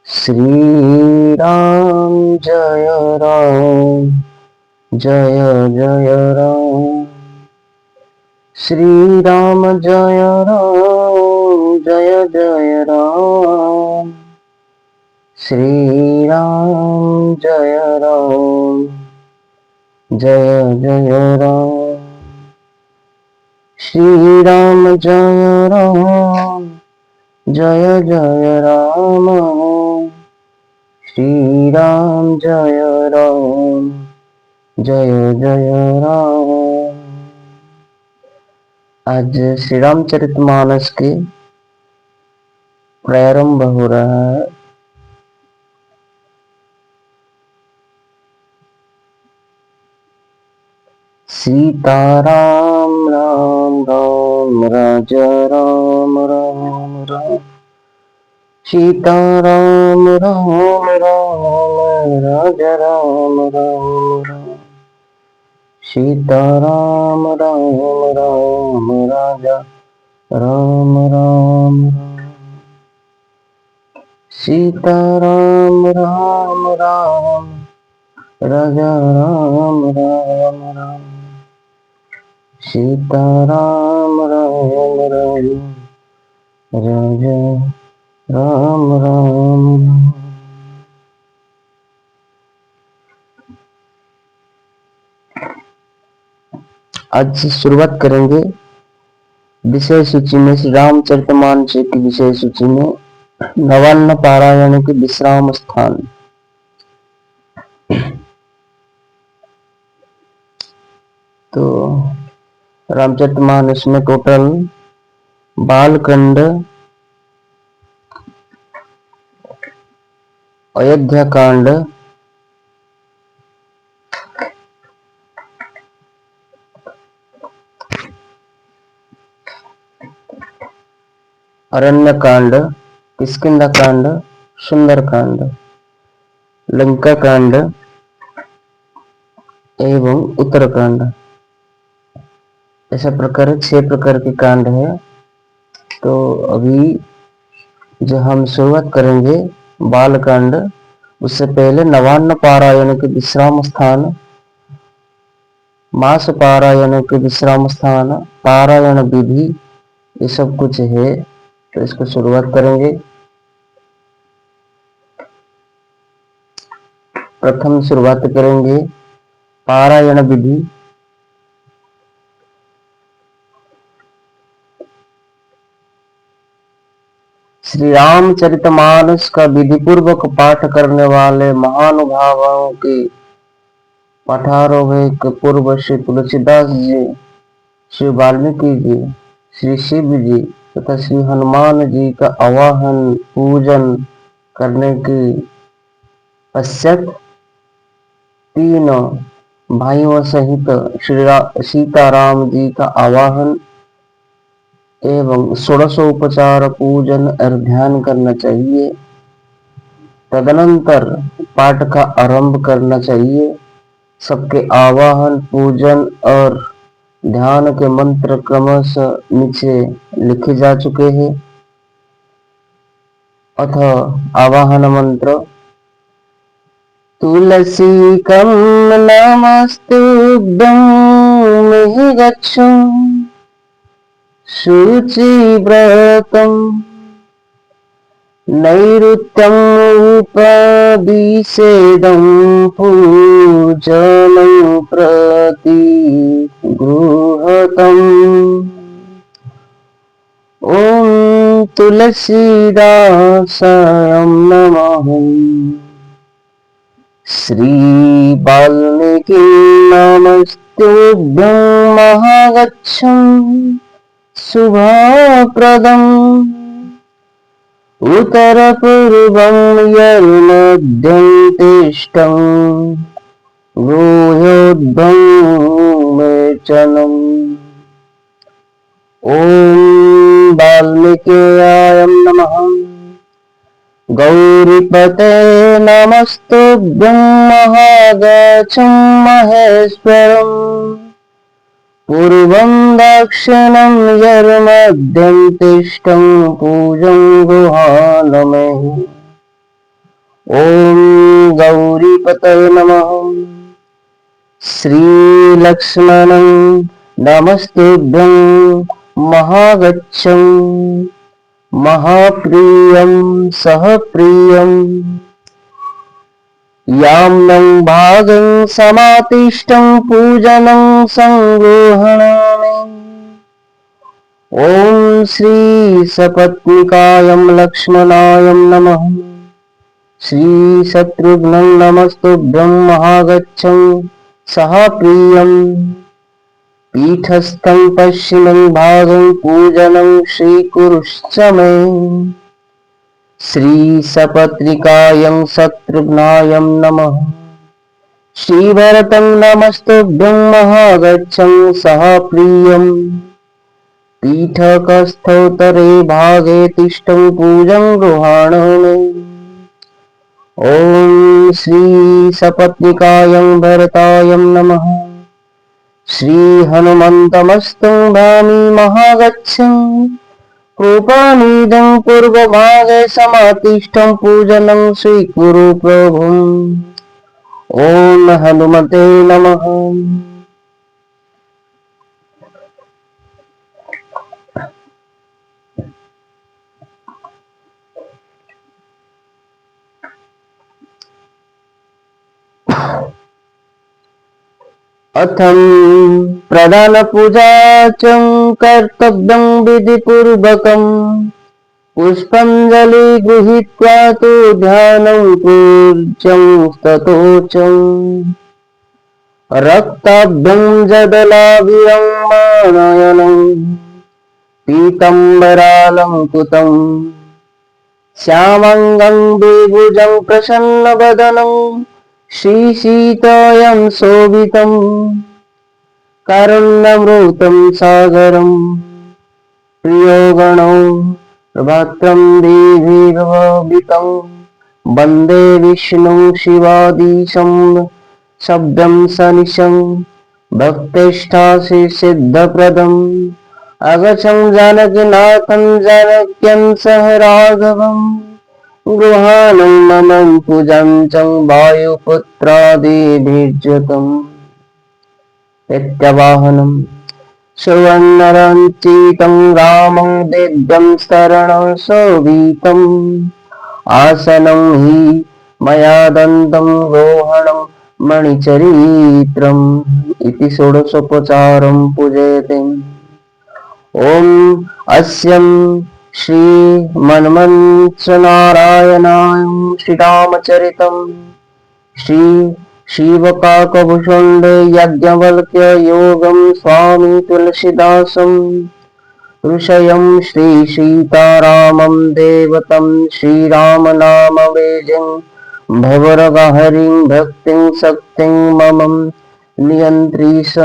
श्री राम जय राम जय जय राम। श्री राम जय राम जय जय राम। श्री राम जय राम जय जय राम। श्री राम जय राम जय जय राम। श्री राम जय राम जय जय राम। आज श्री रामचरितमानस के प्रारंभ हो रहा है। सीताराम राम राम राजा राम राम राम। सीताराम राम राम राजा राम राम राम। सीताराम राम राम राजा राम राम राम। सीताराम राम राम राजा राम राम राम। सीताराम राम राम राजा राम राम। आज से शुरुआत करेंगे विषय सूची में, श्री रामचरितमानस की विषय सूची में नवान्न पारायण के विश्राम स्थान। तो रामचरितमानस में टोटल बालकांड, अयोध्या कांड, अरण्य कांड, किष्किंधा कांड, सुंदर कांड, लंका कांड एवं उत्तरकांड, ऐसा प्रकार 6 प्रकार के कांड है। तो अभी जो हम शुरुआत करेंगे बाल कांड, उससे पहले नवान्न पारायण के विश्राम स्थान, मास पारायण के विश्राम स्थान, पारायण विधि, ये सब कुछ है। तो इसको शुरुआत करेंगे। प्रथम शुरुआत करेंगे पारायण विधि। श्री रामचरितमानस का विधि पूर्वक पाठ करने वाले महानुभावों के पाठारोहक पूर्व श्री तुलसीदास जी, श्री वाल्मीकि जी, श्री शिव जी तथा श्री हनुमान जी का आवाहन पूजन करने के पश्चात तीनों भाइयों सहित श्री सीताराम जी का आवाहन एवं षोडशोपचार पूजन और ध्यान करना चाहिए। तदनंतर पाठ का आरंभ करना चाहिए। सबके आवाहन, पूजन और ध्यान के मंत्र क्रमशः नीचे लिखे जा चुके हैं। अथ आवाहन मंत्र। तुलसी कम नमस्तुभ्यं गच्छ शुचिव्रतं नैऋत्यं उपविशेदं पूजनं प्रति गृहतम्। ॐ तुलसीदासाय नमः। श्री वाल्मीकि नमस्तुभ्यं महागच्छम् शुभप्रदम्। उत्तरपूर्वं यन्मध्यं तिष्ठं गुह्योद्भं मेचनम्। ॐ वाल्मीकियाय नमः। गौरीपते नमस्तुभ्यं महागच्छं महेश्वरम्। पूर्वं दक्षिणं यन्मध्यं तिष्ठं पूजं गुहानमेहि। ओम गौरीपतये नमः। श्रीलक्ष्मणं नमस्तुभ्यं महागच्छं महाप्रियं सहप्रियं याम्नं भागं समातिष्ठं पूजनं संगृह्णामि। ओम श्री सपत्निकायं लक्ष्मणायं नमः। श्री शत्रुघ्नं नमस्तुभ्यं महागच्छं सहाप्रियं पीठस्थं पश्चिमं भागं पूजनं श्रीकुरुश्च मे। श्री सपत्निकायं शत्रुघ्नायं नमः। श्रीभरतं नमस्तुभ्यं महागच्छं सहाप्रियं पीठकस्थोत्तरे भागे तिष्ठं पूजं गृहाणामि। ओम श्री सपत्निकायं भरतायं नमः। श्री हनुमन्तमस्तं भामि महागच्छं कृपानिधं पूर्वभागे समातिष्ठं पूजनं स्वीकुरु प्रभुम्। ओम हनुमते नमः। अथं प्रधानपूजा च कर्तव्यं विधिपूर्वकं पुष्पाञ्जलि गृहीत्वा तु ध्यानं पूज्यं ततो च रक्ताभ्यं जदलाभिरङ्गनयनं पीताम्बरालङ्कृतं श्यामाङ्गं द्विभुजं प्रसन्नवदनं श्रीसीतायां शोभितं कारुण्यमृतं सागरं प्रियोगणो भद्रं देवीर्भवितं वन्दे विष्णुं शिवादिशं शब्दं सनिशं भक्तेष्टासिद्धप्रदम् अगचं जानकीनाथं जानक्यं सह राघवम् गृहाणं ममं पूजं च वायुपुत्रादिभिर्युतम् प्रत्यवाहनं सुवर्णरञ्जितं रामं दिव्यं शरणं शोभितम् आसनं हि मया दन्तं रोहणं मणिचरित्रम् इति षोडशोपचारं पूजयते। ओम अस्यं श्री मन्मथनारायणाय श्रीरामचरितं श्री शिवकाकभूषणे याज्ञवल्क्य योगं स्वामी तुलसीदासं ऋषयं श्री सीतारामं देवतं श्रीरामनाम वेजं भवरगहरिं भक्तिं शक्तिं ममं नियन्त्रिष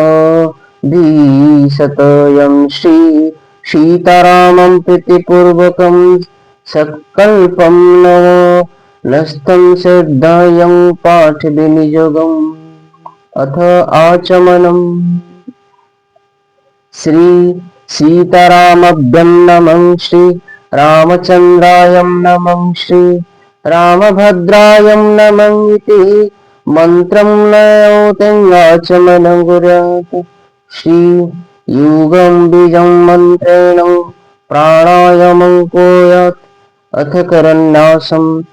धीशतयं श्री सीतारामं प्रीतिपूर्वकं सकल्पं नव नस्तं श्रद्धयं पाठ विनियोगम्। अथ आचमनम्। श्री सीतारामभ्यं नमः। श्री रामचन्द्राय नमः। श्री रामभद्राय नमः इति मंत्रं नयोतिं गुरुत् श्री युगं बीजं मंत्रेण प्राणायामं कोयात् अथ करन्यासं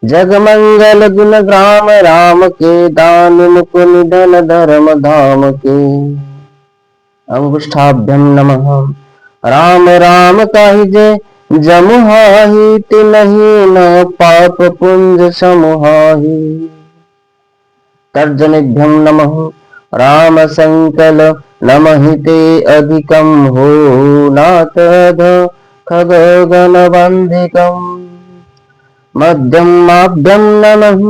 जगमंगल गुण ग्राम राम के दान मुकुर निधन धर्म धाम के। अंगुष्ठाभ्यं नमः। राम राम काहिजे जमुहाहि तिन्हि न पाप पुंज समुहाहि। तर्जनीभ्यं नमः। राम संकल नमहिते अधिकं हो नाथ खगगणबन्धिकम्। मध्यमाभ्यं नमः।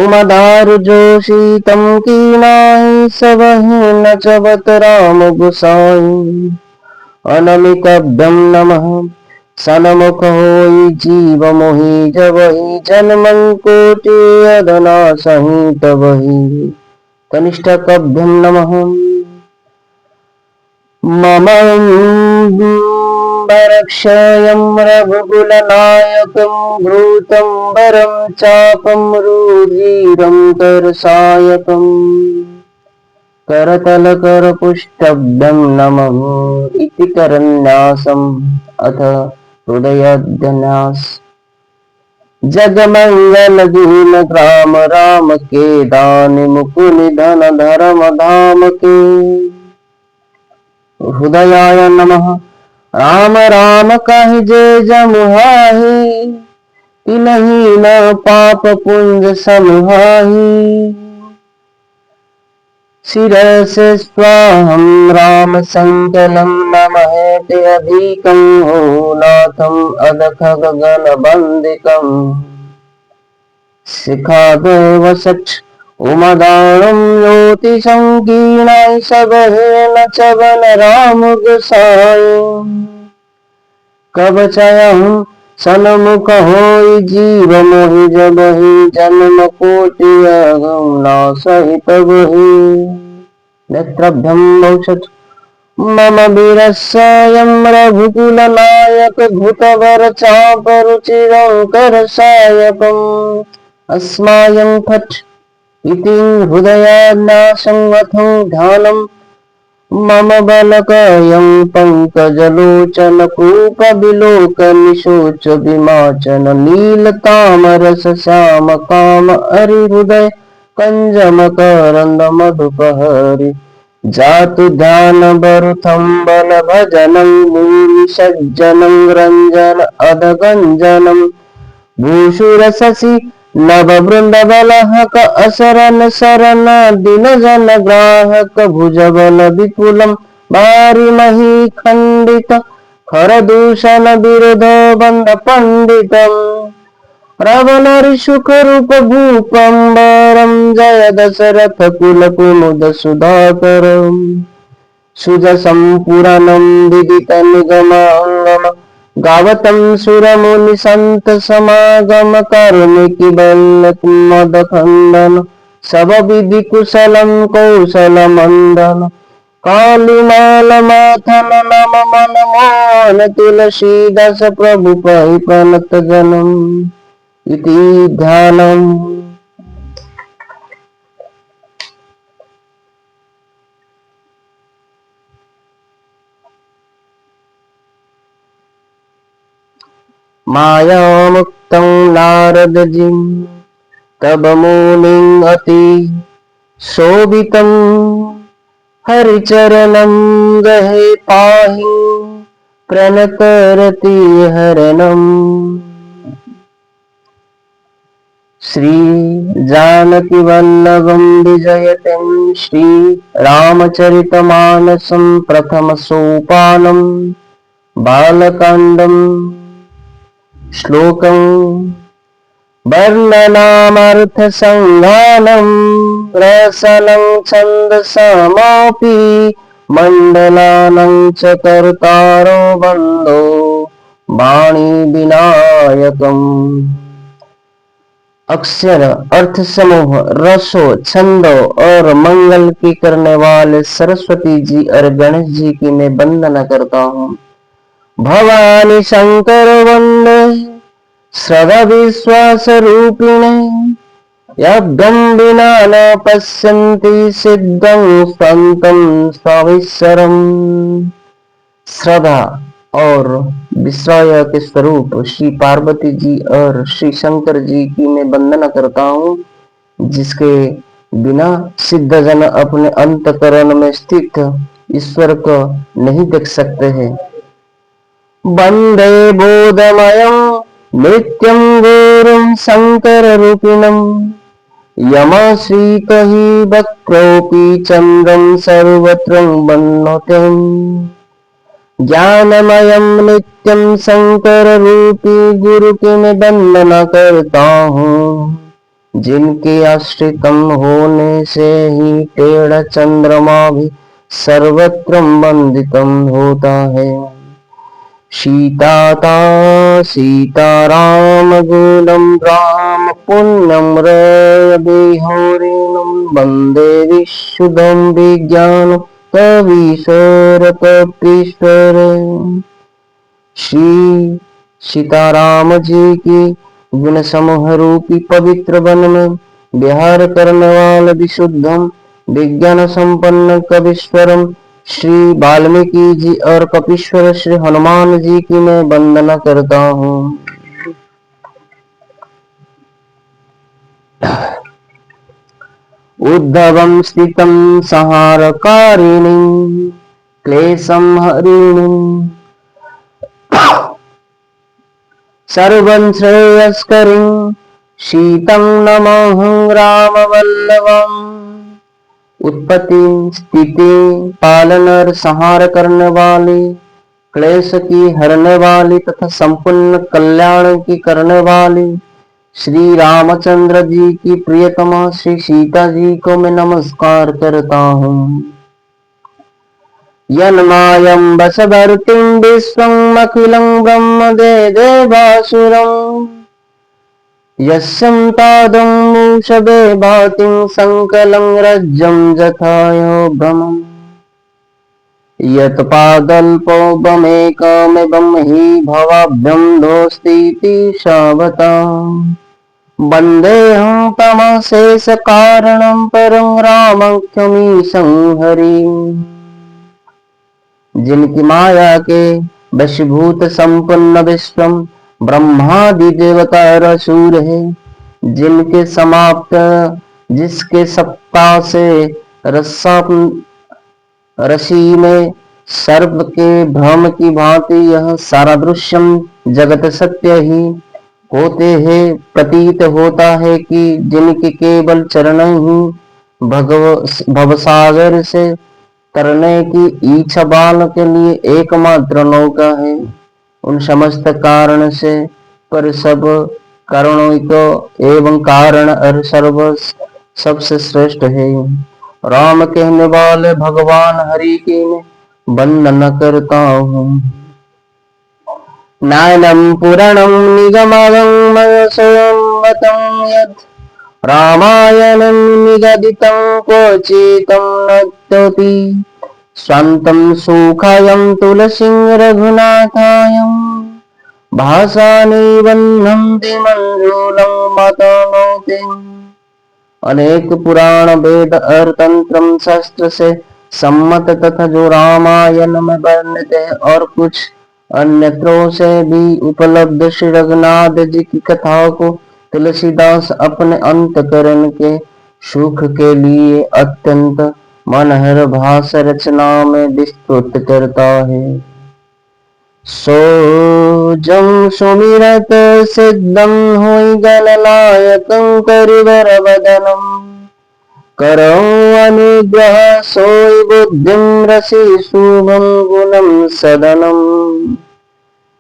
उमदारुजोषितं कीनाहि सबहि नचवत राम गुसाई। अनमिकाभ्यं नमः। सनमुख होई जीव मोहि जबहि जन्मं कोटि अदना सहित बहि। कनिष्ठकभ्यं नमः। मम रक्षयं रघुकुलनायकं भूतं वरं चापं रुधिरं करसायकम् करतलकरपुष्टभ्यं नमः इति करन्यासम् अथ हृदयाद्यन्यास जगमंगल दीन ग्राम राम के दानि मुकुनि धन धर्म धाम के हृदयाय नमः राम राम कहि जे जमुहाहि तिलहि न पाप पुंज समुहाहि शिरस स्वाहं राम संकलं नमहेति अधिकं हो नाथं अदख गगन बंदिकं शिखादेव सच उमदाणं ज्योति संकीर्णाय सबहेन चवन राम गोसाई कब चयहु सन्मुख होई जीव मोहि जबहि जन्म कोटि अगम नासहि तबहि नेत्रभ्यं बहुशत मम वीरस्यं रघुकुल नायक घृतवर चाप रुचिरं करसायकम् अस्मायं फट् इति हृदयान्नासं अथो ध्यानम् मम बलकयं पंकजलोचन कूपविलोकनिशोच विमाचन नीलतामरस श्याम काम हरिहृदय कंजमकरंद मधुपहरि जातु ध्यान बरुथं बल भजनं मूलि सज्जनं रंजन अधगंजनं भूषुर शशि नव वृंद बलहक असरन शरण दिन जन ग्राहक भुजबल विपुलम भारी मही खंडित खर दूषण विरोध बंद पंडितम प्रबल ऋषुक रूप भूपम्बरम जय दशरथ कुल कुमुद सुधाकरम सुजसं पुराणं विदित निगमांगम गावतं सुरमुनि संत समागम कारुणिकी बल्लक मद खंडन सब विधि कुशलं कौशल मंदन कालीमाल माथन नम मन मोहन तुलसीदास प्रभु परिपनत जनम इति ध्यानम् मायामुक्तं नारदजिं तब मुनिं अति शोभितं हरिचरणं गहे पाहि प्रणतरति हरणम् श्री जानकी वल्लभं विजयतं श्री रामचरितमानसं प्रथम सोपानं बालकाण्डं श्लोकं वर्णनामर्थसंधानं रसनं छन्दसामपि मण्डलानं च कर्तारो बन्धो वाणी विनायकम् अक्षर अर्थ समूह रसो छंदो और मंगल की करने वाले सरस्वती जी और गणेश जी की मैं वंदना करता हूँ। भवानी शंकर वंदे श्रद्धा विश्वास रूपिणे यज्ञं विना न पश्यन्ति सिद्धं स्वन्तं स्वामीश्वरम्। श्रद्धा और विश्वास के स्वरूप श्री पार्वती जी और श्री शंकर जी की मैं वंदना करता हूँ, जिसके बिना सिद्ध जन अपने अंतकरण में स्थित ईश्वर को नहीं देख सकते हैं। वंदे बोधमयं नित्यं गुरुं शंकर रूपिणं यमश्रीकहि वक्रोऽपि चन्द्रं सर्वत्र वन्नोत्यम् ज्ञानमयं नित्यं शंकर रूपी गुरु की मैं वंदना करता हूँ, जिनके आश्रितम होने से ही टेढ़ा चंद्रमा भी सर्वत्र वंदितम होता है। सीताराम गुणं राम पुण्यं रविहरिणं वन्दे विशुद्धं विज्ञानं कवीश्वर कपीश्वर। श्री सीताराम जी की गुण समूह रूपी पवित्र वन में विहार करने वाले विशुद्धम विज्ञान संपन्न कवीश्वरम श्री वाल्मीकि जी और कपीश्वर श्री हनुमान जी की मैं वंदना करता हूँ। उद्धवं स्थितं संहारकारिणीं क्लेशं हरिणीं सर्वं श्रेयस्करीं शीतं नमोऽहं रामवल्लभम्। उत्पत्ति स्थिति पालन और संहार करने वाली, क्लेश की हरने वाली तथा संपूर्ण कल्याण की करने वाली श्री रामचंद्र जी की प्रियतमा श्री सीता जी को मैं नमस्कार करता हूँ। यन्मायं वसवर्तिं विश्वम् अखिलं ब्रह्म देवासुरम् यस्यं पादं मूषवे भातिं संकलं रज्जं जथायोगमम् यत्पादल्पो बमेकमेवं हि भवाभ्यं दोस्तीति शावताम् वन्देऽहं तमशेष कारणं परं रामख्यमीशं हरिम्। जिनकी माया के वशीभूत संपन्न विश्वम ब्रह्मादि देवता और असुर है, जिनके समाप्त जिसके सत्ता से रसी में सर्प के भ्रम की भांति यह सारा दृश्यम जगत सत्य ही होते हैं, प्रतीत होता है कि जिनके केवल चरण ही भवसागर से तरने की इच्छा बाल के लिए एकमात्र नौका है। उन समस्त कारण से पर सब कारणों को एवं कारण और सर्व सबसे श्रेष्ठ है। राम कहने वाले भगवान हरि की मैं वंदना करता हूँ। नायनम पुराणम निगमं स्वयं वतं यत् रामायणं निगदितं क्वचितं नत्यपि स्वान्तं सुखायं तुलसीं रघुनाथायं भासानिबन्धं मंजूलं मतनोति। अनेक पुराण वेद और तंत्रम शास्त्र से सम्मत तथा जो रामायण में वर्णित है और कुछ अन्यत्रों से भी उपलब्ध श्री रघुनाथ जी की कथा को तुलसीदास अपने अंतकरण के सुख के लिए अत्यंत मनहर भाषा रचना में विस्तृत करता है। सो जम सुमिरत सिद्धम हुई गणनायकं करिवर वदनम करो अनुग्रह सोई बुद्धिं रसि शुभं गुणं सदनम।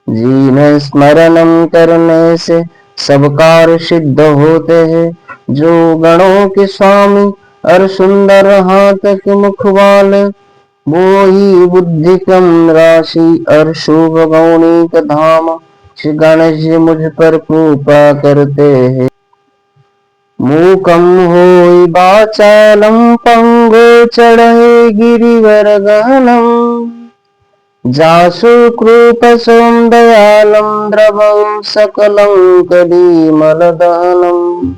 जिन्हें स्मरणम करने से सब कार्य सिद्ध होते हैं, जो गणों के स्वामी और सुंदर हाथ के मुख वाले, वो ही बुद्धि कम राशि और शुभ गौणिक धाम श्री गणेश जी मुझ पर कृपा करते हैं। मूकं होई वाचालं पंगु चढ़े गिरिवर गहनं जासु कृपसों दयालं द्रवं सकलं कलिमलदहनं।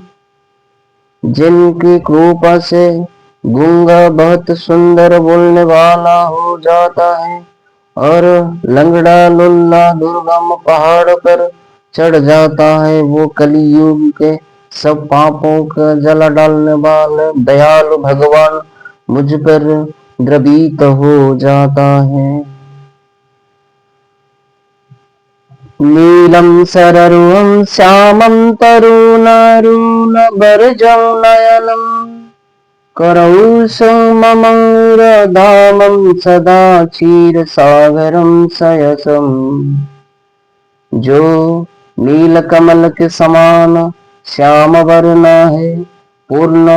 जिनकी कृपा से गूंगा बहुत सुंदर बोलने वाला हो जाता है और लंगड़ा लुल्ला दुर्गम पहाड़ पर चढ़ जाता है, वो कलियुग के सब पापों का जला डालने वाले दयालु भगवान मुझ पर द्रवित हो जाता है। नीलम सररुहं श्यामं तरुणारुणवर्जं नयनं करौषं ममरधामं सदा क्षीरसागरं सयसम्। जो नील कमल के समान श्याम वर्ण है, पूर्ण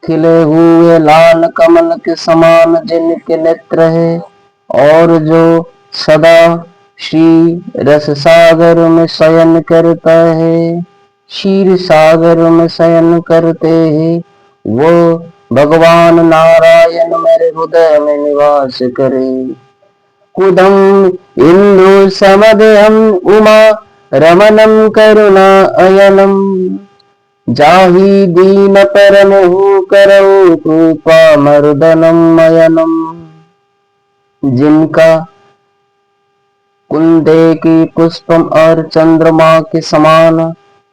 खिले हुए लाल कमल के समान जिनके नेत्र है, और जो सदा श्री रस सागर में शयन करता है, क्षीर सागर में शयन करते हैं, वो भगवान नारायण मेरे हृदय में निवास करे। कुदम इंदु समदयम उमा रमणम करुणा अयनम जाहि दीन परमहु करौ कृपा मर्दनम अयनम। जिनका कुंदे की पुष्पम और चंद्रमा के समान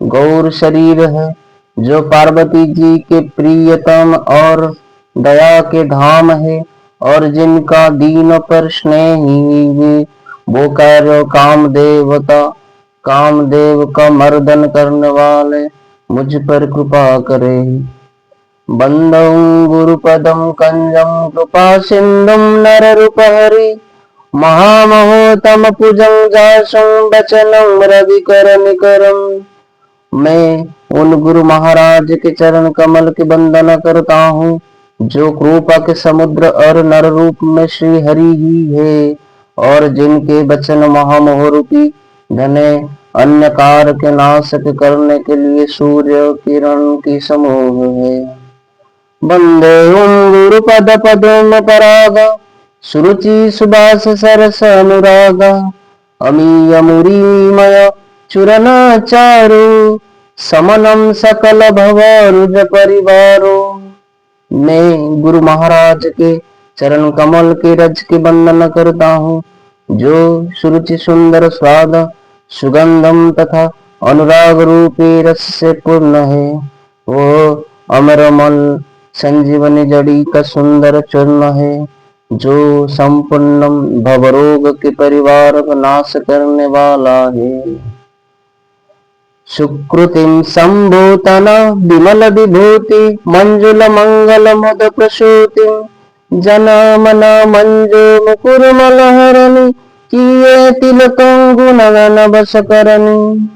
गौर शरीर है, जो पार्वती जी के प्रियतम और दया के धाम है, और जिनका दीन पर स्नेही वो कार्य कामदेव का मर्दन करने वाले मुझ पर कृपा करे। बंदौ गुरुपदम कंजम कृपा सिंधुम नररूपहरि महामहोतम पुजं जासं वचनं रविकर निकरम। मैं उन गुरु महाराज के चरण कमल की वंदना करता हूँ, जो कृपा के समुद्र और नर रूप में श्री हरि ही है, और जिनके वचन महामोह रूपी धने अन्यकार के नाश करने के लिए सूर्य किरण की समूह है। वंदे गुरुपद पद्म पराग सुरुचि सुबास सरस अनुराग अमीय मुरीमय चूरन चारु समनम सकल भवरुज परिवारो। मैं गुरु महाराज के चरण कमल के रज की वंदना करता हूँ, जो सुरुचि सुंदर स्वाद सुगंधम तथा अनुराग रूपी रस से पूर्ण है। वो अमरमल संजीवनी जड़ी का सुंदर चूर्ण है, जो संपूर्ण भवरोग के परिवार को नाश करने वाला है। सुकृतिम संभूतन विमल विभूति मंजुल मंगल मद प्रसूति जनमन मंजु मुकुरमल हरणी किए तिलकं गुणगण बस करणी।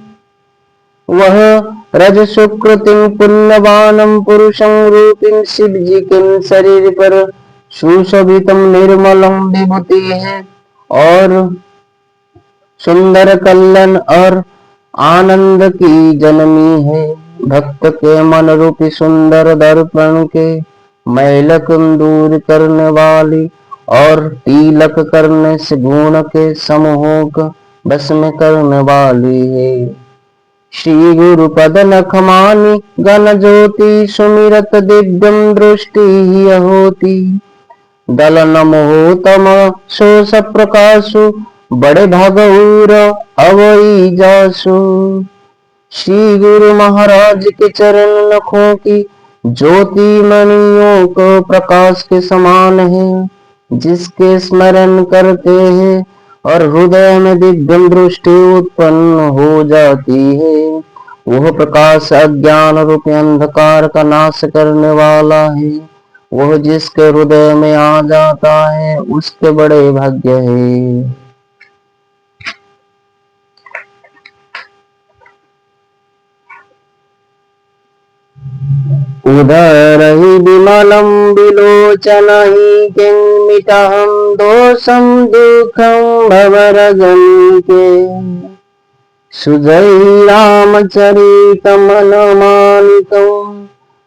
वह रज सुकृतिम पुण्यवानम पुरुषं रूपिम शिव जी के शरीर पर सुशोभितम निर्मलम विभूति है, और सुंदर कल्याण और आनंद की जननी है। भक्त के मन रूपी सुंदर दर्पण के मैलक दूर करने वाली और तिलक करने से गुण के समूह को बस में करने वाली है। श्री गुरु पद नखमानी गण ज्योति सुमिरत दिव्यम दृष्टि ही होती दलन मोहतम शोष प्रकाशु बड़े भागौर अवई जासु। श्री गुरु महाराज के चरण नखों की ज्योति मणियों को प्रकाश के समान है, जिसके स्मरण करते हैं और हृदय में दिव्य दृष्टि उत्पन्न हो जाती है। वह प्रकाश अज्ञान रूपी अंधकार का नाश करने वाला है। वह जिसके हृदय में आ जाता है उसके बड़े भाग्य है। उदर ही विमलम विलोचन ही किन्मितहं दोषम दुखम भवरजन के सुजय रामचरितम नमानिकं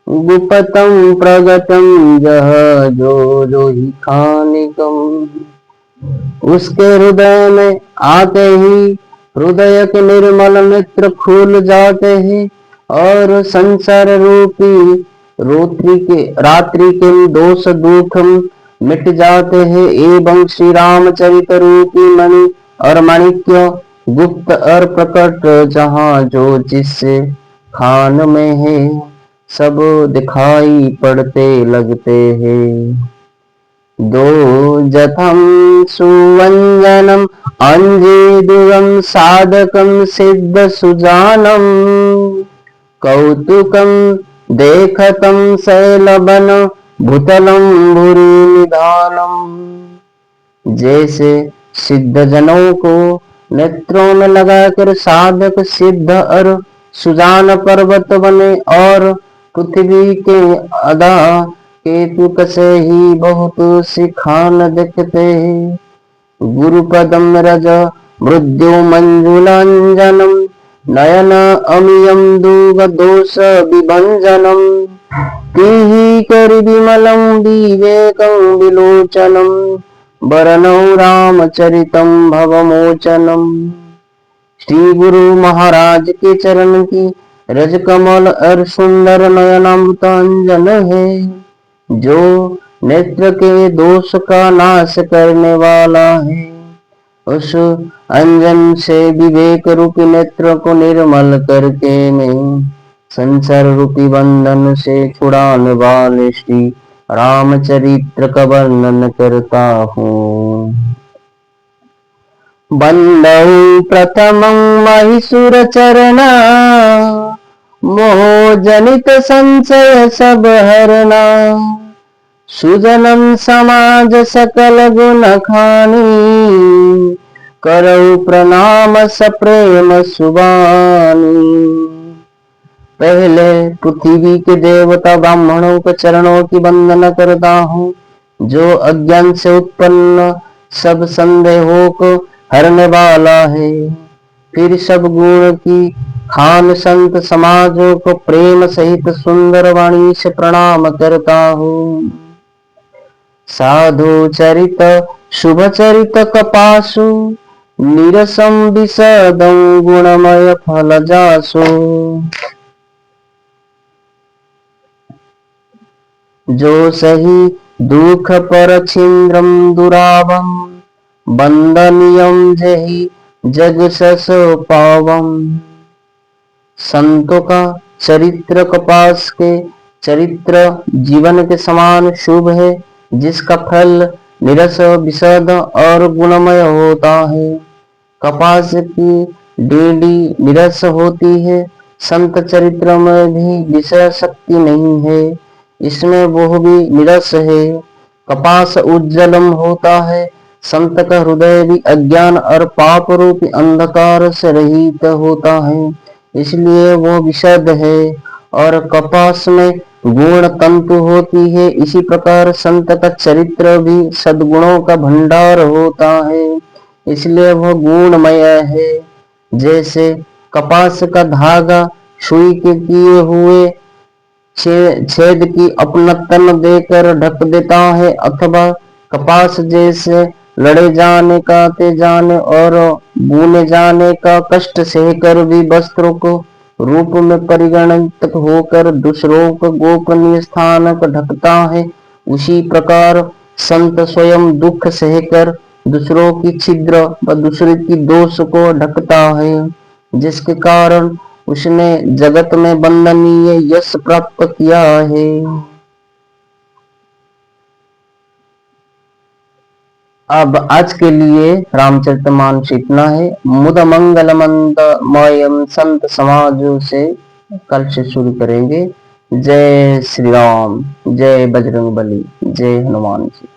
गुपतम प्रगतम जह जो ही खानिकम। उसके हृदय में आते ही हृदय के निर्मल नेत्र खुल जाते हैं और संसार रूपी रात्रि के दोष दुख मिट जाते हैं, एवं श्री रामचरित रूपी मणि और माणिक्य गुप्त और प्रकट जहाँ जो जिससे खान में है सब दिखाई पड़ते लगते हैं। दो जथम सुवंजनम अंजेदुरम साधकम सिद्ध सुजानम कौतुकम देखतम शैलवन भूतलम भूरि निधानम। जैसे सिद्ध जनों को नेत्रों में लगाकर साधक सिद्ध और सुजान पर्वत बने और पृथ्वी के अदा केतुक से ही बहुत सी खान देखते हैं। गुरुपदम रज मृद्यु मंजुलांजनम नयन अमियम दूग दोष विभंजनम तीहि करि विमलम विवेकं विलोचनम बरनौ रामचरितम भवमोचनम। श्री गुरु महाराज के चरण की रज कमल और सुंदर नयनामृत अंजन है, जो नेत्र के दोष का नाश करने वाला है। उस अंजन से विवेक रूपी नेत्र को निर्मल करके मैं संसार रूपी बंधन से छुड़ाने वाले श्री रामचरित्र का वर्णन करता हूँ। बंदौ प्रथमं महिषुर चरणा, मोह जनित संशय सब हरना। सुजनम समाज सकल गुण खानी, करौ प्रणाम सप्रेम सुबानी। पहले पृथ्वी के देवता ब्राह्मणों के चरणों की वंदना करता हूँ, जो अज्ञान से उत्पन्न सब संदेहों को हरने वाला है। फिर सब गुण की खान संत समाजों को प्रेम सहित सुंदर वाणी से प्रणाम करता हूँ। साधु चरित शुभ चरित कपासु, निरसम विशदं गुणमय फल जासु। जो सही दुख पर छिन्द्रम दुरावम, बंदनियम जहि जग सस पावम। संतों का चरित्र कपास के चरित्र जीवन के समान शुभ है, जिसका फल निरस विशद और गुणमय होता है। कपास की डीडी निरस होती है, संत चरित्र में भी विषय शक्ति नहीं है, इसमें वो भी निरस है। कपास उज्जलम होता है, संत का हृदय भी अज्ञान और पाप रूपी अंधकार से रहित होता है, इसलिए वो विशद है। और कपास में गुण तंतु होती है, इसी प्रकार संत का चरित्र भी सद्गुणों का भंडार होता है, इसलिए वह गुणमय है। जैसे कपास का धागा सुई के किए हुए छेद की अपना तन देकर ढक देता है, अथवा कपास जैसे लड़े जाने का, ते जाने और बुने जाने का कष्ट सहकर भी वस्त्रों को रूप में परिगणित होकर दूसरों को गोपनीय स्थान को ढकता है, उसी प्रकार संत स्वयं दुख सहकर दूसरों की छिद्र व दूसरे की दोष को ढकता है, जिसके कारण उसने जगत में वंदनीय यश प्राप्त किया है। अब आज के लिए रामचरितमानस इतना है। मुद मंगल मंदमयम संत समाजों से कल से शुरू करेंगे। जय श्री राम, जय बजरंग बली, जय हनुमान जी।